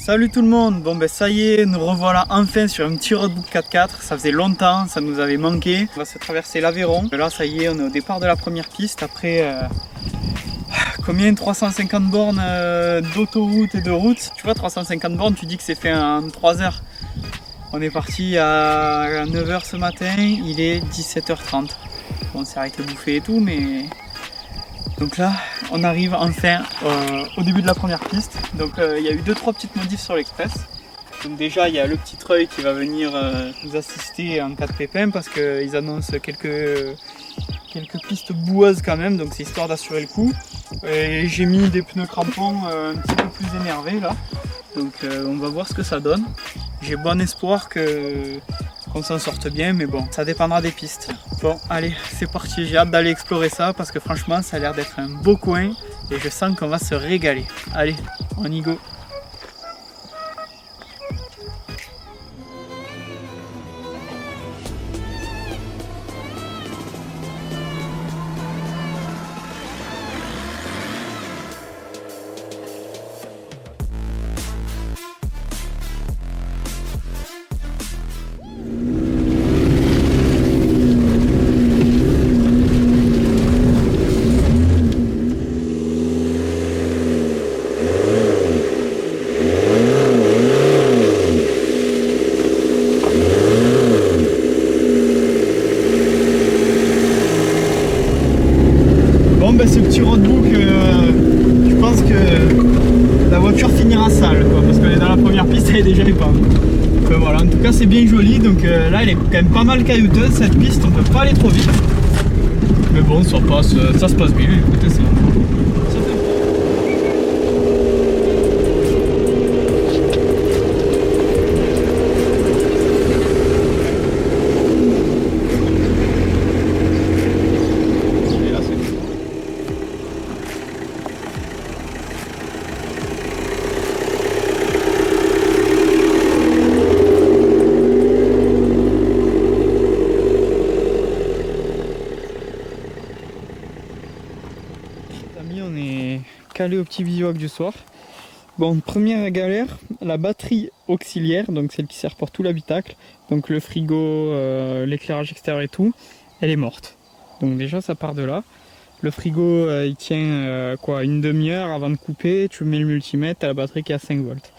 Salut tout le monde, bon ben ça y est, nous revoilà enfin sur un petit roadbook 4x4, ça faisait longtemps, ça nous avait manqué. On va se traverser l'Aveyron, là ça y est, on est au départ de la première piste, après combien 350 bornes d'autoroute et de route. Tu vois 350 bornes, tu dis que c'est fait en 3 heures. On est parti à 9 h ce matin, il est 17 h 30. Bon, on s'est arrêté bouffer et tout, mais... Donc là, on arrive enfin au début de la première piste. Donc il y a eu 2-3 petites modifs sur l'Express. Donc déjà, il y a le petit treuil qui va venir nous assister en cas de pépin parce qu'ils annoncent quelques pistes boueuses quand même. Donc c'est histoire d'assurer le coup. Et j'ai mis des pneus crampons un petit peu plus énervés là. Donc on va voir ce que ça donne. J'ai bon espoir qu'on s'en sorte bien, mais bon, ça dépendra des pistes. Bon, allez, c'est parti, j'ai hâte d'aller explorer ça parce que franchement, ça a l'air d'être un beau coin et je sens qu'on va se régaler. Allez, on y go. Ce petit roadbook, je pense que la voiture finira sale quoi, parce qu'elle est dans la première piste, elle est déjà épave. Donc voilà, en tout cas c'est bien joli, donc là elle est quand même pas mal caillouteuse cette piste, on peut pas aller trop vite. Mais bon, ça se passe bien, écoutez, ça fait... On est calé au petit bivouac du soir. Bon, première galère, la batterie auxiliaire, donc celle qui sert pour tout l'habitacle, donc le frigo, l'éclairage extérieur et tout, elle est morte. Donc déjà ça part de là. Le frigo il tient quoi, une demi-heure avant de couper, tu mets le multimètre, t'as la batterie qui est à 5 volts.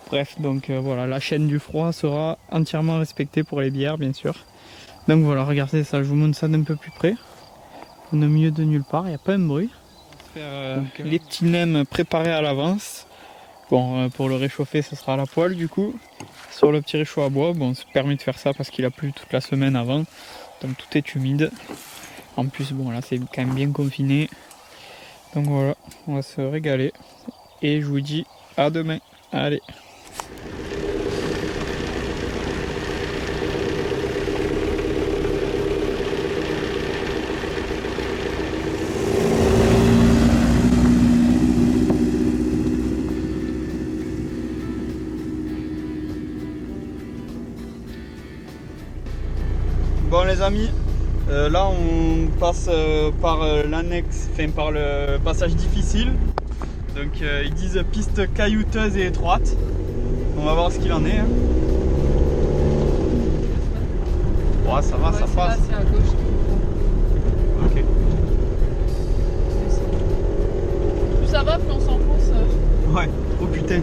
Bref, donc voilà, la chaîne du froid sera entièrement respectée pour les bières bien sûr. Donc voilà, regardez ça, je vous montre ça d'un peu plus près. On est au milieu de nulle part, il n'y a pas un bruit. Les petits nems préparés à l'avance. Bon, pour le réchauffer, ce sera à la poêle du coup. Sur le petit réchaud à bois, bon, ça permet de faire ça parce qu'il a plu toute la semaine avant. Donc tout est humide. En plus, bon, là c'est quand même bien confiné. Donc voilà, on va se régaler. Et je vous dis à demain. Allez. Bon les amis, là on passe par l'annexe, enfin par le passage difficile. Donc ils disent piste caillouteuse et étroite. On va voir ce qu'il en est. Hein. Ouais, ça va, ouais, ça passe. C'est à gauche. Ok. Plus ça va, plus on s'enfonce. Ouais, oh putain.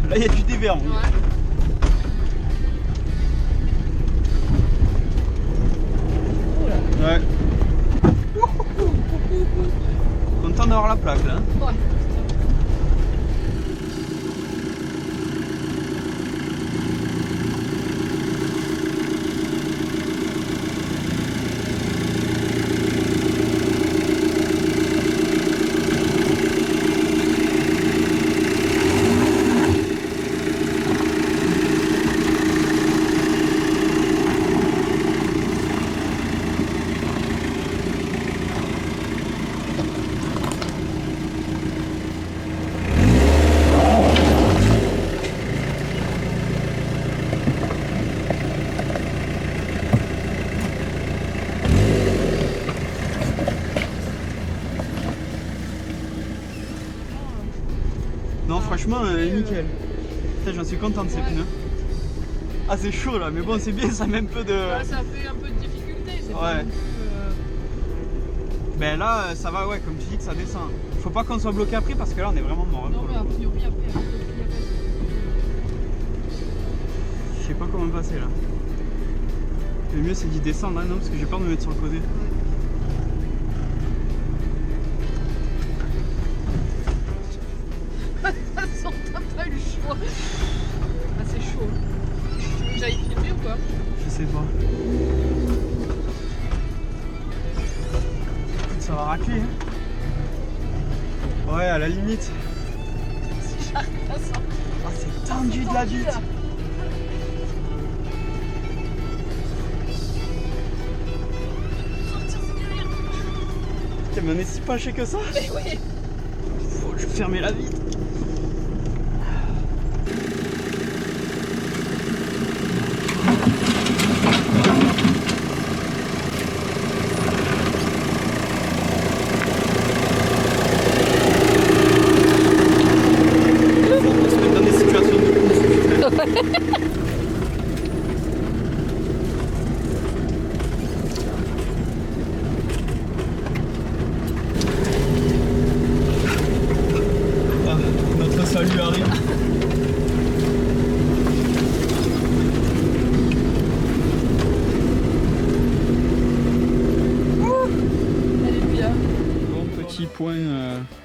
Là il y a du déverrouille. Ouais. Ouais. Content d'avoir la plaque là. Ouais. Non, franchement, nickel. J'en suis content de ces pneus. Ah, c'est chaud là, mais bon, c'est bien, ça met un peu de. Ouais, ça fait un peu de difficulté. C'est pas non plus, Ben là, ça va, ouais, comme tu dis que ça descend. Faut pas qu'on soit bloqué après parce que là, on est vraiment mort. Non, mais a priori, après, il y a pas Je sais pas comment passer là. Le mieux, c'est d'y descendre, hein, non, parce que j'ai peur de me mettre sur le côté. De toute façon, t'as pas eu le choix. Ah, c'est chaud. Tu veux que j'aille filmer ou quoi? Je sais pas. Ça va racler, hein. Ouais, à la limite. Si j'arrive à sortir. Ah, c'est tendu de la bite. Là. Sortir, c'est galère. Putain, mais on est si penché que ça. Mais oui. Faut que je ferme la vitre. Salut Harry. Elle est bien. Bon petit point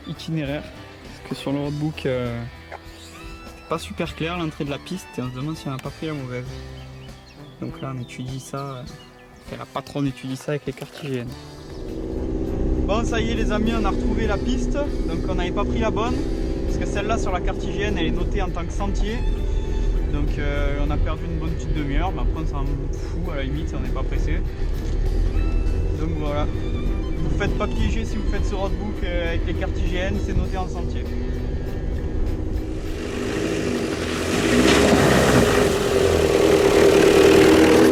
itinéraire, parce que sur le roadbook c'est pas super clair l'entrée de la piste et on se demande si on n'a pas pris la mauvaise. Donc là on étudie ça, la patronne étudie ça avec les cartesiennes. Bon ça y est les amis, on a retrouvé la piste, donc on n'avait pas pris la bonne. Parce que celle-là sur la cartésienne elle est notée en tant que sentier. Donc on a perdu une bonne petite demi-heure, mais après on s'en fout à la limite, on n'est pas pressé. Donc voilà. Vous ne faites pas piéger si vous faites ce roadbook avec les cartésiennes, c'est noté en sentier.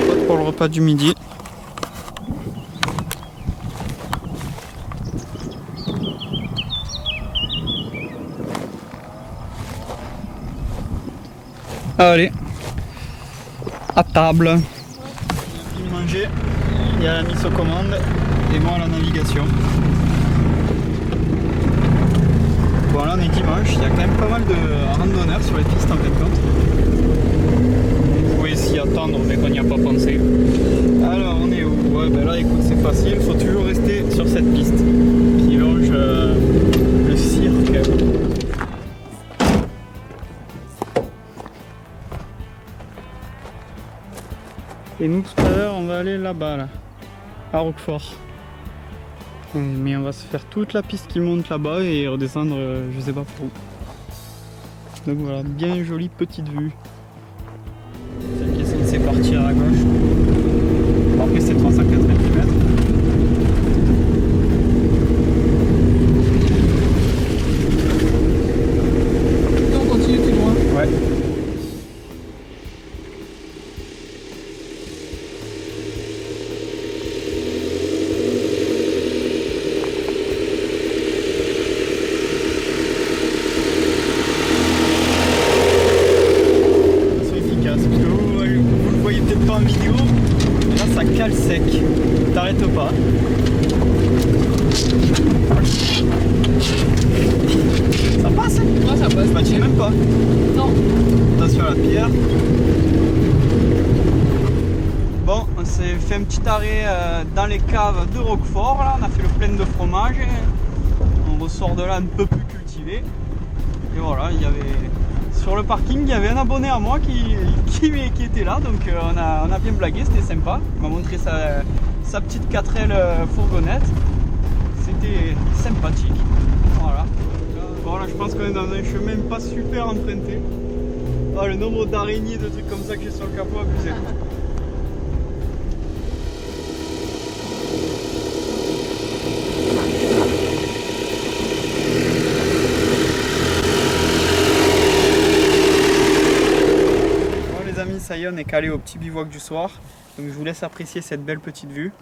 Spot pour le repas du midi. Allez, à table. Il y a fini de manger, il y a la mise aux commandes et moi à la navigation. Bon là on est dimanche, il y a quand même pas mal de randonneurs sur les pistes en fin de compte. Vous pouvez s'y attendre mais qu'on n'y a pas pensé. Alors on est où? Ouais ben là écoute c'est facile, il faut toujours rester sur cette piste qui longe le cirque. Et nous tout à l'heure on va aller là-bas là, à Roquefort. Mais on va se faire toute la piste qui monte là-bas et redescendre je sais pas par où. Donc voilà, bien jolie petite vue. Celle qui est censée partir à gauche. Bon, après c'est 380 mm. On continue plus loin. Ouais. Cale sec, t'arrêtes pas. Ça passe? Ouais, ça passe. Bah tu sais même pas. Non. Attention à la pierre. Bon, on s'est fait un petit arrêt dans les caves de Roquefort. Là. On a fait le plein de fromage. On ressort de là un peu plus cultivé. Et voilà, il y avait... Sur le parking, il y avait un abonné à moi qui était là, donc on a bien blagué, c'était sympa. Il m'a montré sa petite 4L fourgonnette, c'était sympathique. Voilà. Bon là je pense qu'on est dans un chemin pas super emprunté. Oh, le nombre d'araignées, de trucs comme ça que j'ai sur le capot, abusé. Ça y est, on est calé au petit bivouac du soir, donc je vous laisse apprécier cette belle petite vue.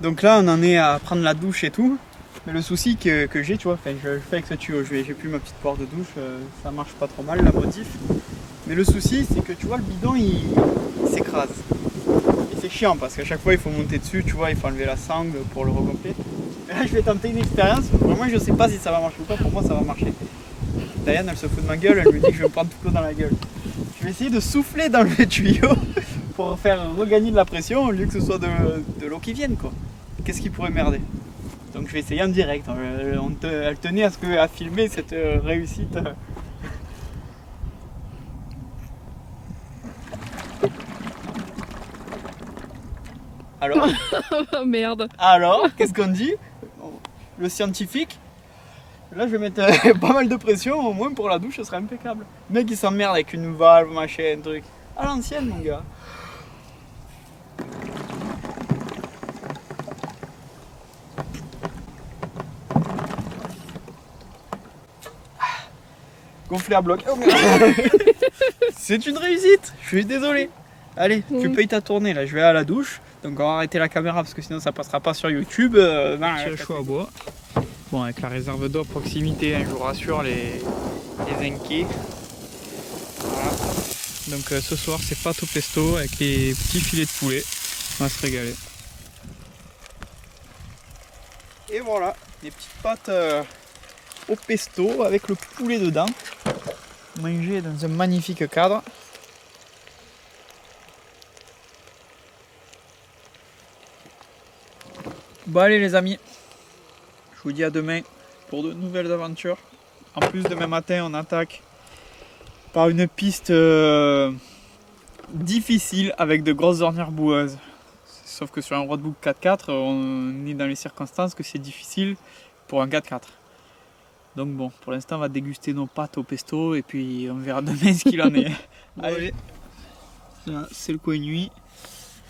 Donc là on en est à prendre la douche et tout. Mais le souci que j'ai, tu vois, je fais avec ce tuyau, j'ai plus ma petite poire de douche, ça marche pas trop mal la modif. Mais le souci c'est que tu vois le bidon il s'écrase. Et c'est chiant parce qu'à chaque fois il faut monter dessus, tu vois, il faut enlever la sangle pour le recompter. Et là je vais tenter une expérience, vraiment je sais pas si ça va marcher ou pas, pour moi ça va marcher. Diane elle se fout de ma gueule, elle me dit que je vais me prendre tout l'eau dans la gueule. Je vais essayer de souffler dans le tuyau pour faire regagner de la pression au lieu que ce soit de l'eau qui vienne quoi. Qu'est-ce qui pourrait merder? Donc je vais essayer en direct, elle tenait à filmer cette réussite. Alors? Merde. Alors, qu'est-ce qu'on dit? Le scientifique? Là je vais mettre pas mal de pression, au moins pour la douche ce sera impeccable. Le mec il s'emmerde avec une valve, machin, un truc. À l'ancienne mon gars. Gonflé à bloc. Oh, c'est une réussite, je suis désolé. Allez, tu payes ta tournée là, je vais à la douche. Donc on va arrêter la caméra parce que sinon ça passera pas sur YouTube. Petit chaud à bois. Bon, avec la réserve d'eau à proximité, hein, je vous rassure les inquiets. Voilà. Donc ce soir c'est pâte au pesto avec les petits filets de poulet. On va se régaler. Et voilà, les petites pâtes au pesto avec le poulet dedans. Manger dans un magnifique cadre. Bon allez les amis, je vous dis à demain pour de nouvelles aventures. En plus demain matin on attaque par une piste difficile avec de grosses ornières boueuses. Sauf que sur un roadbook 4x4 on est dans les circonstances que c'est difficile pour un 4x4. Donc bon, pour l'instant on va déguster nos pâtes au pesto et puis on verra demain ce qu'il en est. Allez, là c'est le coin nuit,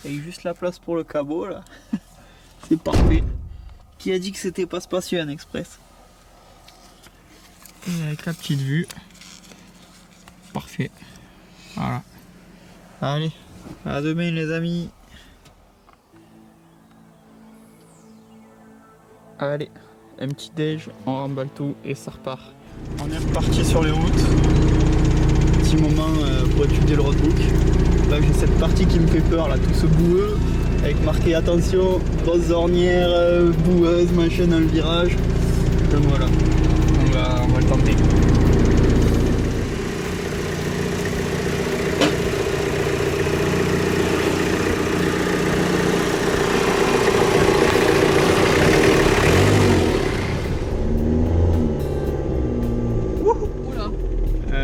avec juste la place pour le cabot là. C'est parfait. Qui a dit que c'était pas spacieux un express? Et avec la petite vue. Parfait. Voilà. Allez, à demain les amis. Allez, un petit déj, on remballe tout et ça repart. On est reparti sur les routes. Petit moment pour étudier le roadbook. Là j'ai cette partie qui me fait peur là, tout ce boueux. Avec marqué attention, grosses ornières, boueuses, machin dans le virage. Donc voilà, on va le tenter.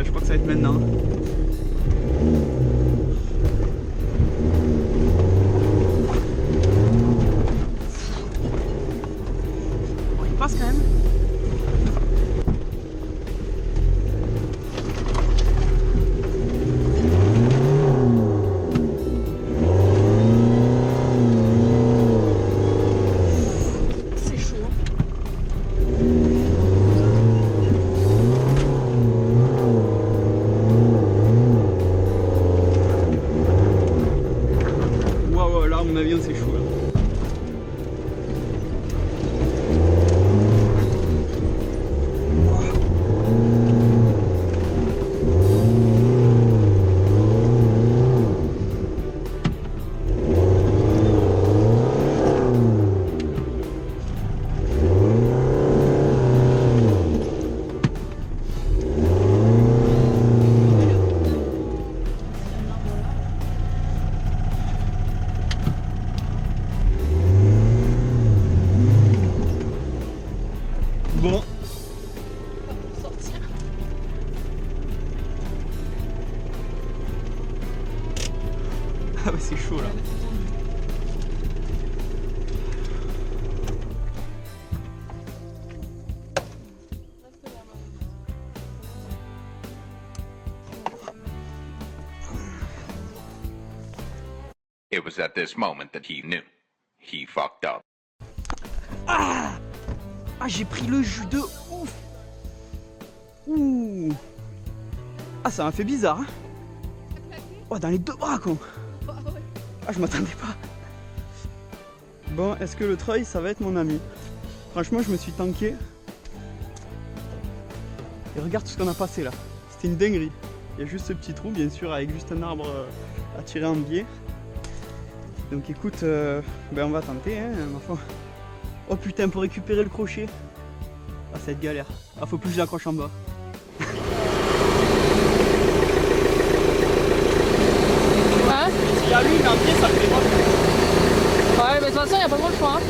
Je crois que ça va être maintenant. Quand même. C'est chaud. Waouh, là à mon avis c'est chaud là. Bon. Sortir. Ah bah c'est chaud là. It was at this moment that he knew. He fucked up. Ah, ah j'ai pris le jus de ouf. Ouh. Ah ça m'a fait bizarre hein. Oh dans les deux bras quoi. Ah je m'attendais pas. Bon, est-ce que le trail ça va être mon ami? Franchement, je me suis tanké. Et regarde tout ce qu'on a passé là. C'était une dinguerie. Il y a juste ce petit trou, bien sûr, avec juste un arbre à tirer en biais. Donc écoute, ben on va tenter, hein, ma foi. Oh putain, pour récupérer le crochet. Ah, ça va être galère. Ah, faut plus que je l'accroche en bas. Ouais. S'il y a lui, mais en pied, ça le fait pas. Ouais, mais de toute façon, il n'y a pas trop le choix. Hein.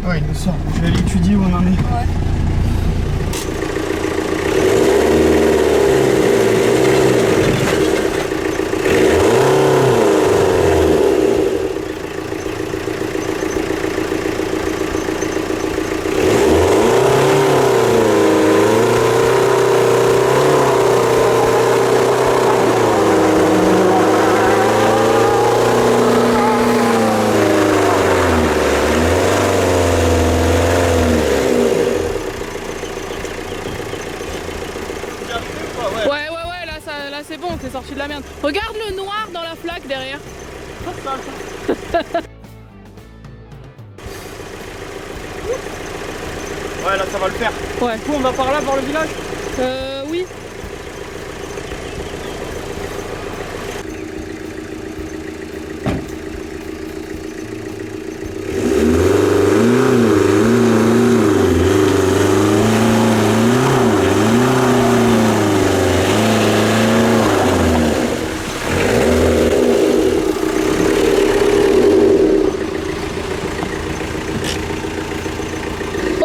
Ouais, il nous sort. Je vais aller étudier où on en est. Ouais. Là c'est bon, t'es sorti de la merde. Regarde le noir dans la flaque derrière. Ouais, là ça va le faire. Ouais. Du coup, on va par là, par le village? Oui.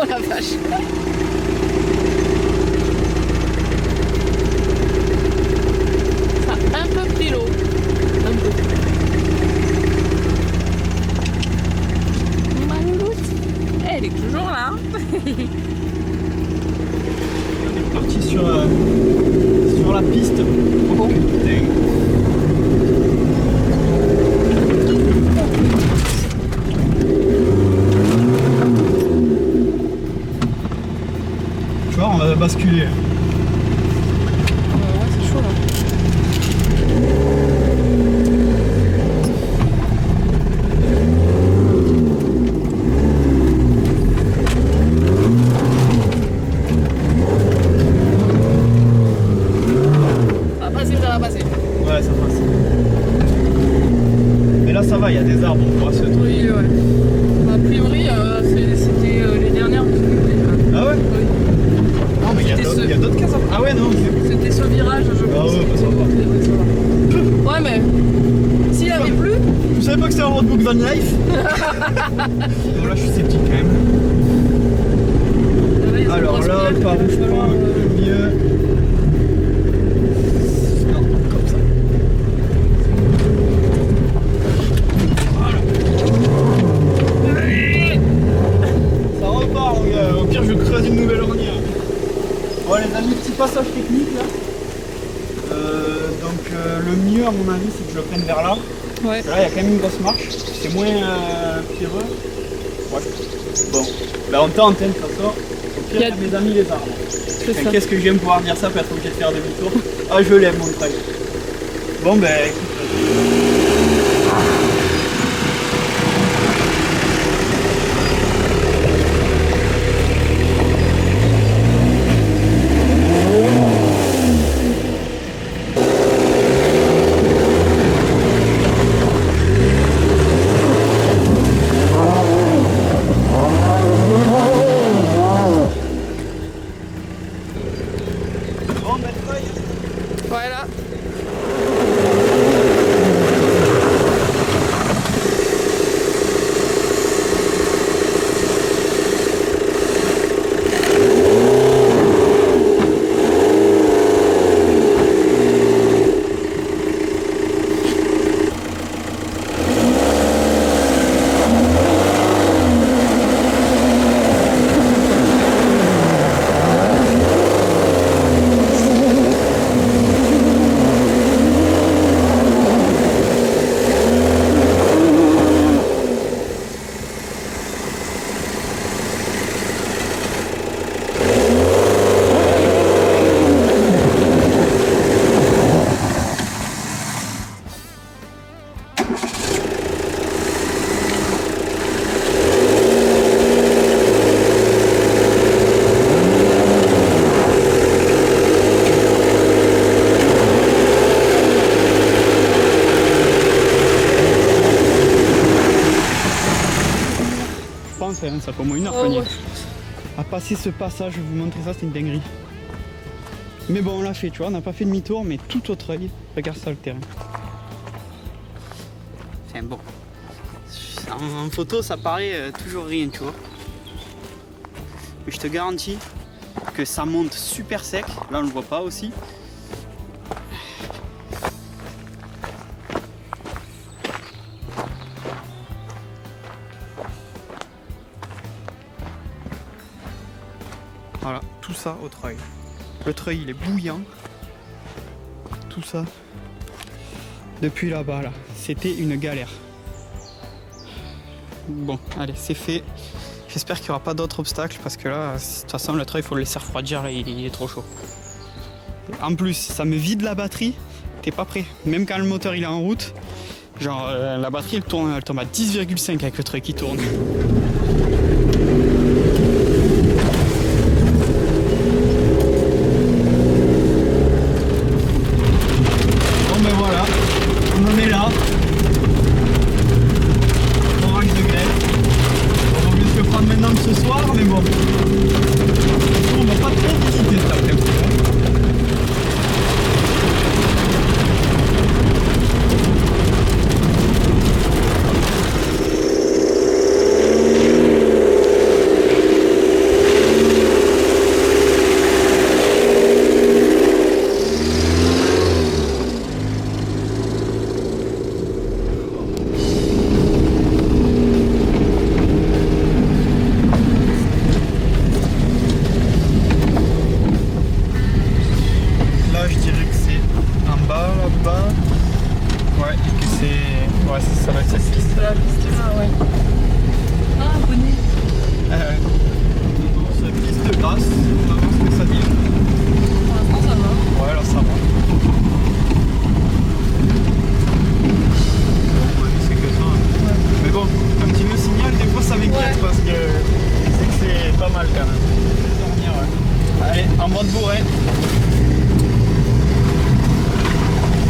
Oh la vache. Ça a un peu pris l'eau. Un peu. Ma louloute, elle est toujours là. On est parti sur la piste. Oh putain. Tu vois, on va basculer. Ouais, c'est chaud là. Ça va passer, ça va passer. Ouais, ça passe. Mais là, ça va, il y a des arbres, on pourra se trouver. Oui, ouais. A priori, c'était les dernières difficultés. Ah ouais? Oui. Non, mais il y a d'autres cases. Ah ouais, non. C'était ce virage, je pense. Ah ouais, bah ça va. Ouais, mais s'il avait plu. Je savais pas que c'était un roadbook van life. Bon, là, je suis sceptique quand même. Alors là, par où je prends le mieux? Non, comme ça. Voilà. Ça repart, mon gars. Au pire, je creuse une nouvelle ornière. Bon, les amis, petit passage technique là. Donc, le mieux, à mon avis, c'est que je le prenne vers là. Ouais. Là, il y a quand même une grosse marche. C'est moins pierreux. Ouais. Bon, bah on tente, hein, de toute façon. Au pire, il y a mes amis les arbres. Qu'est-ce que j'aime pouvoir dire ça, pour être obligé de faire demi-tour. Ah, je l'aime, mon trail. Bon, ben, écoute. Voilà. pense, ça fait au moins 1 heure Oh, qu'on y est. ouais. À passer ce passage, je vais vous montrer ça, c'est une dinguerie. Mais bon, on l'a fait, tu vois, on n'a pas fait demi-tour, mais tout autre œil. Regarde ça le terrain. C'est bon. En photo, ça paraît toujours rien, tu vois. Mais je te garantis que ça monte super sec. Là, on le voit pas aussi. Voilà, tout ça au treuil. Le treuil, il est bouillant. Tout ça. Depuis là-bas, là. C'était une galère. Bon, allez, c'est fait. J'espère qu'il n'y aura pas d'autres obstacles parce que là, de toute façon, le treuil, il faut le laisser refroidir et il est trop chaud. En plus, ça me vide la batterie. T'es pas prêt. Même quand le moteur il est en route, genre la batterie elle tombe à 10,5 avec le treuil qui tourne. Bon ben voilà, on en est là. Orage de grêle. On va mieux se le prendre maintenant que ce soir, mais bon. On va pas trop visiter cet après-midi. Ça va être cette piste. C'est la piste là, ouais. Ah, abonné. C'est la piste grasse, on va voir ce que ça dit. Pour l'instant, ça va. Ouais, là ça va. Bon, c'est que ça. Ouais. Mais bon, un petit me signal, des fois ça m'inquiète parce que c'est que c'est pas mal quand même. Je vais dormir, ouais. Allez, en mode bourré.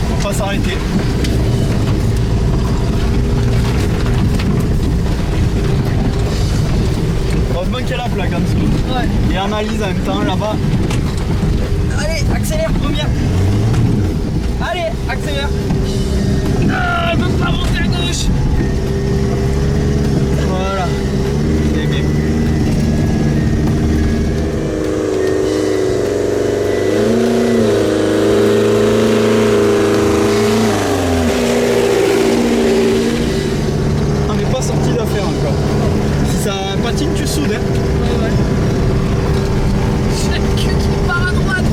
On va pas s'arrêter. Heureusement qu'il y a la plaque en dessous. Ouais. Et analyse en même temps là-bas. Allez, accélère, première. Allez, accélère. Ah, elle veut pas monter à gauche. Voilà. C'est bien. On n'est pas sorti d'affaire encore. Si ça patine, tu soudes, hein. Ouais, ouais. J'ai le cul qui part à droite.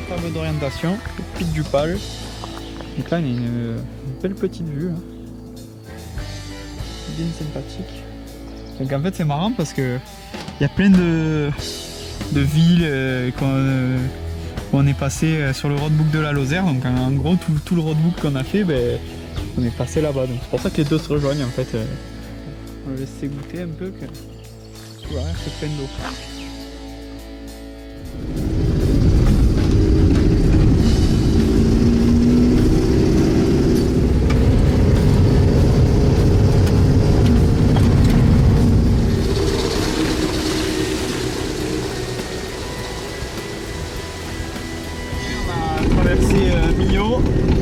Table d'orientation, le pic du Pal. Donc là, on a une belle petite vue. Hein. Bien sympathique. Donc en fait, c'est marrant parce que il y a plein de villes où on est passé sur le roadbook de la Lozère. Donc en gros, tout le roadbook qu'on a fait, ben, on est passé là-bas. Donc c'est pour ça que les deux se rejoignent en fait. On va laisser goûter un peu que tout l'arrière c'est plein d'eau.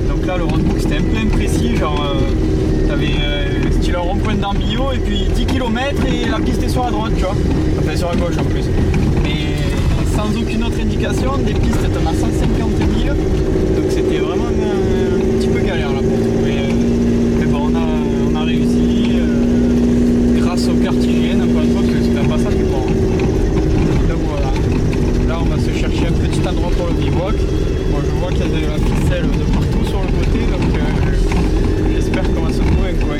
Donc là le roadbook c'était un peu imprécis, genre t'avais style un rond-point dans Millau et puis 10 km et la piste est sur la droite, tu vois, enfin sur la gauche en plus, mais sans aucune autre indication, des pistes t'en as 150 000, donc c'était vraiment un petit peu galère là pour trouver, mais bon on a réussi grâce au cartésien, encore une fois parce que c'était un passage qui est bon. Donc voilà, là on va se chercher un petit endroit pour le bivouac. Bon, je vois qu'il y a de la ficelle de partout sur le côté, donc j'espère qu'on va se trouver un coin.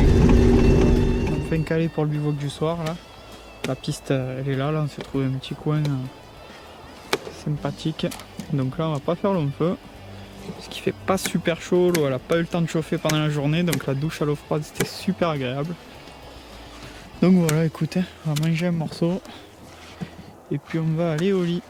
Enfin calé pour le bivouac du soir là. La piste elle est là, on s'est trouvé un petit coin sympathique. Donc là on va pas faire long feu. Parce qu'il fait pas super chaud, l'eau elle a pas eu le temps de chauffer pendant la journée, donc la douche à l'eau froide c'était super agréable. Donc voilà, écoutez, on va manger un morceau et puis on va aller au lit.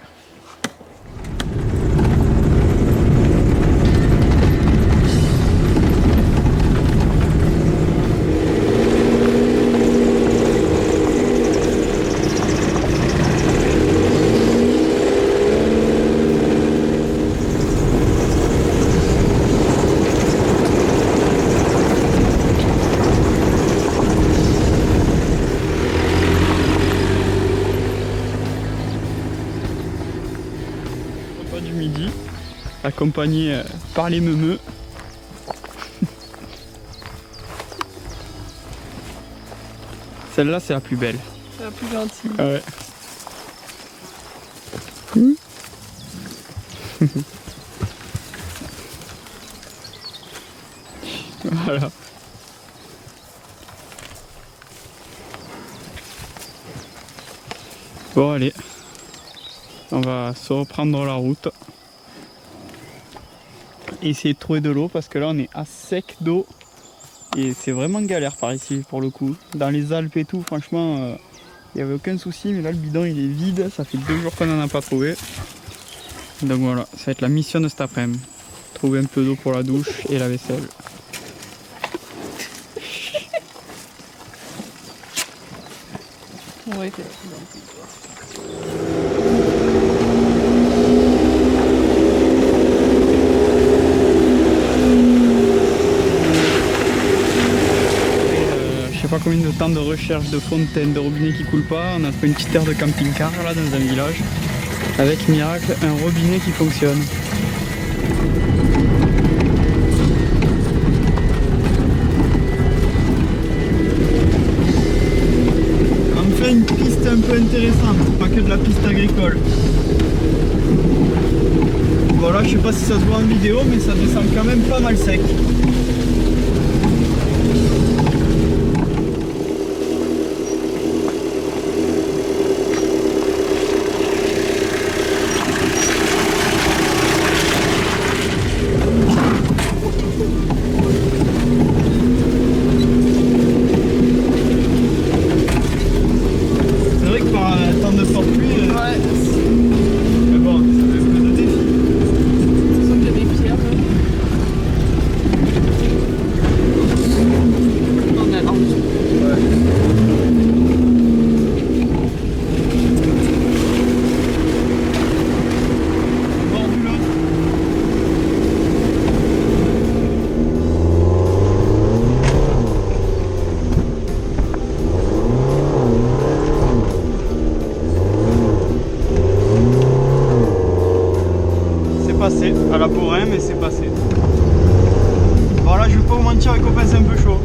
Du midi, accompagné par les meumeux. Celle-là c'est la plus belle. C'est la plus gentille. Ouais. Voilà. Bon allez. On va se reprendre la route et essayer de trouver de l'eau parce que là on est à sec d'eau et c'est vraiment galère par ici pour le coup. Dans les Alpes et tout, franchement, il n'y avait aucun souci, mais là le bidon il est vide, ça fait 2 jours qu'on n'en a pas trouvé. Donc voilà, ça va être la mission de cet après-midi. Trouver un peu d'eau pour la douche et la vaisselle. Ouais, t'es plus gentille, toi. Je sais pas combien de temps de recherche de fontaines, de robinets qui coulent pas. On a fait une petite aire de camping-car là dans un village. Avec miracle, un robinet qui fonctionne. Enfin une piste un peu intéressante, pas que de la piste agricole. Voilà, je sais pas si ça se voit en vidéo, mais ça descend quand même pas mal sec. À la Borin, mais c'est passé. Voilà, je vais pas vous mentir, les copains, c'est un peu chaud.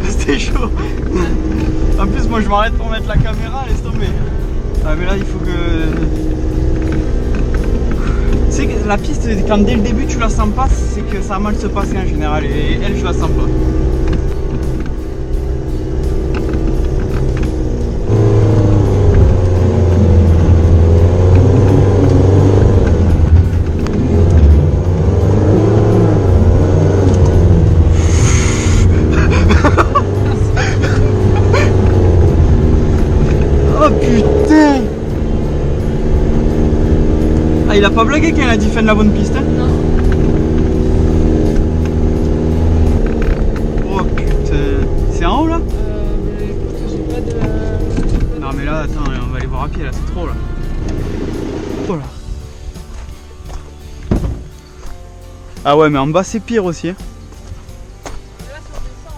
C'était chaud. En plus, moi je m'arrête pour mettre la caméra, laisse tomber. Ah, mais là, il faut que. Tu sais que la piste, quand dès le début tu la sens pas, c'est que ça a mal se passer en général. Et elle, je la sens pas. Oh putain! Ah, il a pas blagué quand il a dit fin de la bonne piste, hein? Non. Oh putain! C'est en haut là? Mais écoute, j'ai pas de. Non mais là, attends, on va aller voir à pied là, c'est trop là. Oh là. Ah ouais, mais en bas c'est pire aussi. Hein. Là, si on descend,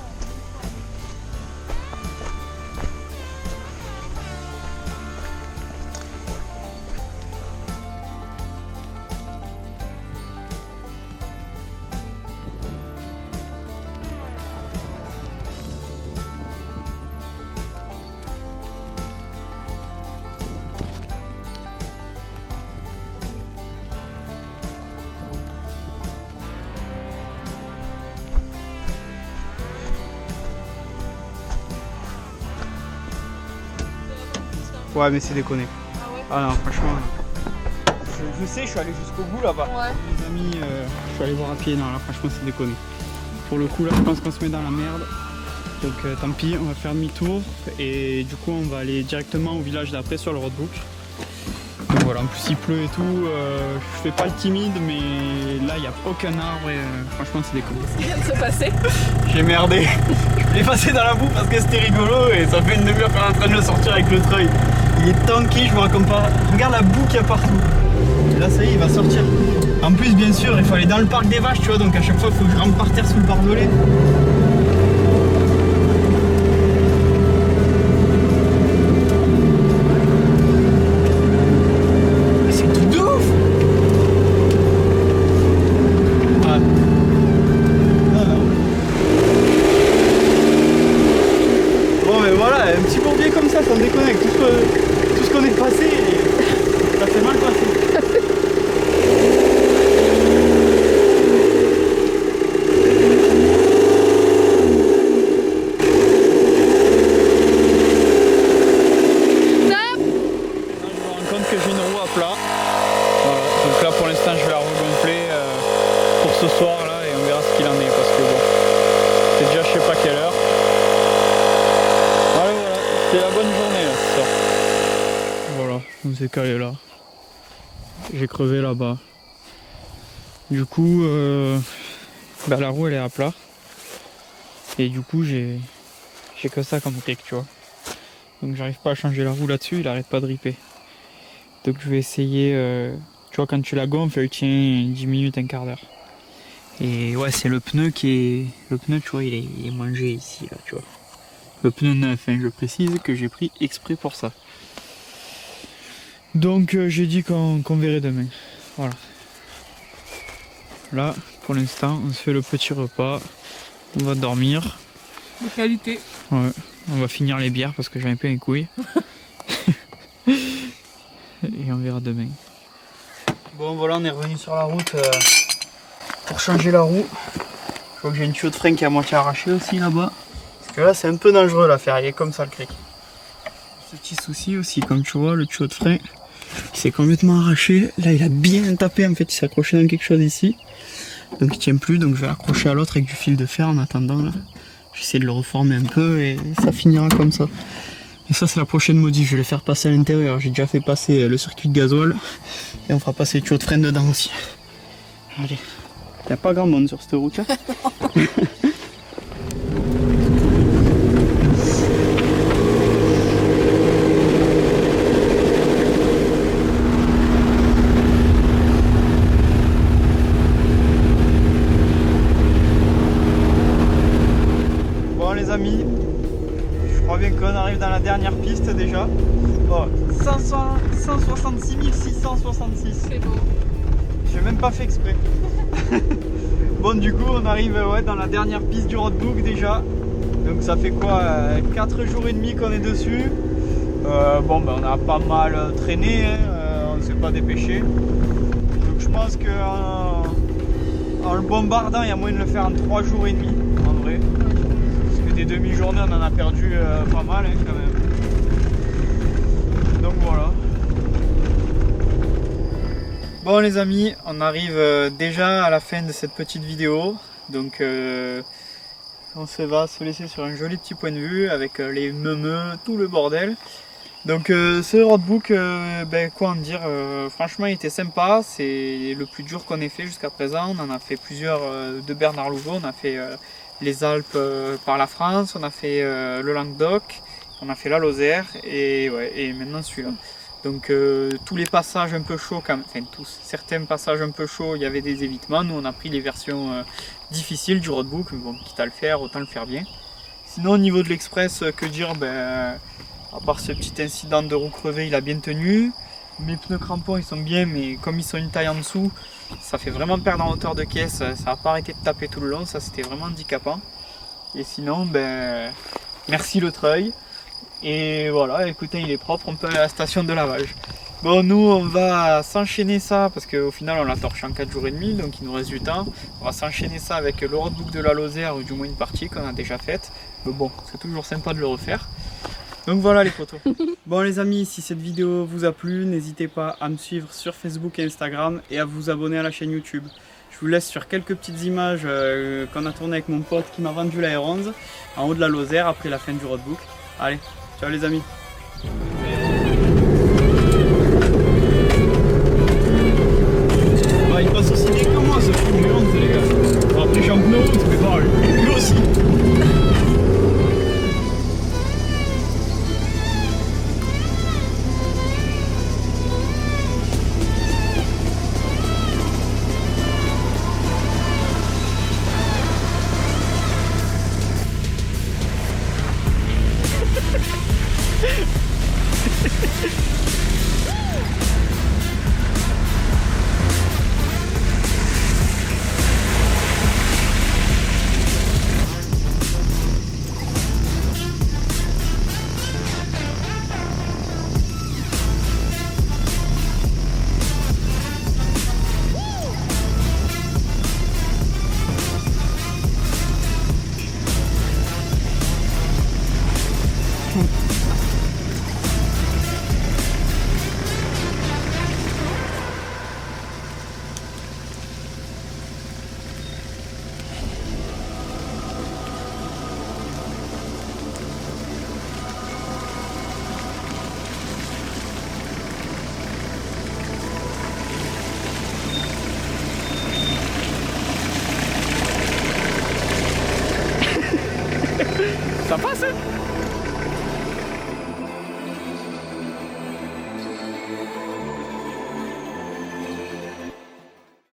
Ouais, mais c'est déconné. Ah ouais. Ah non, franchement. Je sais, je suis allé jusqu'au bout là-bas. Ouais. Les amis, je suis allé voir à pied. Non, là, franchement, c'est déconné. Pour le coup, là, je pense qu'on se met dans la merde. Donc, tant pis, on va faire demi-tour. Et du coup, on va aller directement au village d'après sur le roadbook. Donc voilà, en plus il pleut et tout. Je fais pas le timide, mais là, il n'y a aucun arbre et franchement, c'est déconné. Ce qui vient de se passer. J'ai merdé. Je l'ai passé dans la boue parce que c'était rigolo et ça fait une demi-heure qu'on est en train de le sortir avec le treuil. Il est tanké, je vous raconte pas. Regarde la boue qu'il y a partout. Et là, ça y est, il va sortir. En plus, bien sûr, il faut aller dans le parc des vaches, tu vois, donc à chaque fois, il faut que je rentre par terre sous le barbelé. C'est tout de ouf. Ah. Bon, mais voilà, un petit bourbier comme ça me déconnecte. Tout ce qu'on est passé, ça fait mal passé. Ce soir là et on verra ce qu'il en est parce que bon c'est déjà je sais pas quelle heure. Voilà, c'était la bonne journée là ce soir. Voilà, on s'est calé là. J'ai crevé là-bas. Du coup la roue elle est à plat. Et du coup j'ai que ça comme trick, tu vois. Donc j'arrive pas à changer la roue là-dessus, il arrête pas de ripper. Donc je vais essayer, tu vois quand tu la gonfles elle tient 10 minutes, un quart d'heure. Et ouais, c'est le pneu qui est... Le pneu, tu vois, il est mangé ici, là, tu vois. Le pneu neuf, hein, je précise que j'ai pris exprès pour ça. Donc, j'ai dit qu'on verrait demain. Voilà. Là, pour l'instant, on se fait le petit repas. On va dormir. De qualité. Ouais. On va finir les bières parce que j'en ai plein les couilles. Et on verra demain. Bon, voilà, on est revenu sur la route. Pour changer la roue, je vois que j'ai une tuyau de frein qui est à moitié arrachée aussi là-bas. Parce que là c'est un peu dangereux l'affaire, il est comme ça le cric. Ce petit souci aussi, comme tu vois, le tuyau de frein il s'est complètement arraché. Là il a bien tapé en fait, il s'est accroché dans quelque chose ici. Donc il tient plus, donc je vais l'accrocher à l'autre avec du fil de fer en attendant là. J'essaie de le reformer un peu et ça finira comme ça. Et ça c'est la prochaine modif, je vais le faire passer à l'intérieur. J'ai déjà fait passer le circuit de gasoil et on fera passer le tuyau de frein dedans aussi. Allez. Il n'y a pas grand monde sur cette route là. Bon les amis, je crois bien qu'on arrive dans la dernière piste déjà. Oh, 166 666. C'est beau. J'ai même pas fait exprès. Bon du coup on arrive ouais, dans la dernière piste du roadbook déjà. Donc ça fait quoi 4 jours et demi qu'on est dessus. Bon ben on a pas mal traîné, hein, on ne s'est pas dépêché. Donc je pense que en le bombardant il y a moyen de le faire en 3 jours et demi en vrai. Parce que des demi-journées on en a perdu pas mal hein, quand même. Donc voilà. Bon les amis, on arrive déjà à la fin de cette petite vidéo, donc on va se laisser sur un joli petit point de vue avec les meumeux, tout le bordel. Donc ce roadbook, ben, quoi en dire, franchement il était sympa, c'est le plus dur qu'on ait fait jusqu'à présent. On en a fait plusieurs de Bernard Louveau, on a fait les Alpes par la France, on a fait le Languedoc, on a fait la Lozère et, ouais, et maintenant celui-là. Donc tous les passages un peu chauds, enfin tous, certains passages un peu chauds, il y avait des évitements. Nous on a pris les versions difficiles du roadbook, mais bon, quitte à le faire, autant le faire bien. Sinon au niveau de l'Express, que dire, ben, à part ce petit incident de roue crevée, il a bien tenu. Mes pneus crampons ils sont bien, mais comme ils sont une taille en dessous, ça fait vraiment perdre en hauteur de caisse, ça n'a pas arrêté de taper tout le long, ça c'était vraiment handicapant. Et sinon, ben, merci le treuil. Et voilà, écoutez, il est propre, on peut aller à la station de lavage. Bon, nous on va s'enchaîner ça, parce qu'au final on l'a torché en 4 jours et demi, donc il nous reste du temps. On va s'enchaîner ça avec le roadbook de la Lozère, ou du moins une partie qu'on a déjà faite. Mais bon, c'est toujours sympa de le refaire. Donc voilà les photos. Bon les amis, si cette vidéo vous a plu, n'hésitez pas à me suivre sur Facebook et Instagram et à vous abonner à la chaîne YouTube. Je vous laisse sur quelques petites images qu'on a tournées avec mon pote qui m'a vendu la R11 en haut de la Lozère après la fin du roadbook. Allez, ciao les amis. Il passe aussi bien que moi ce film, mais honte les gars. Bon, après je suis en pneu route, mais bon, lui aussi. Ça passe hein?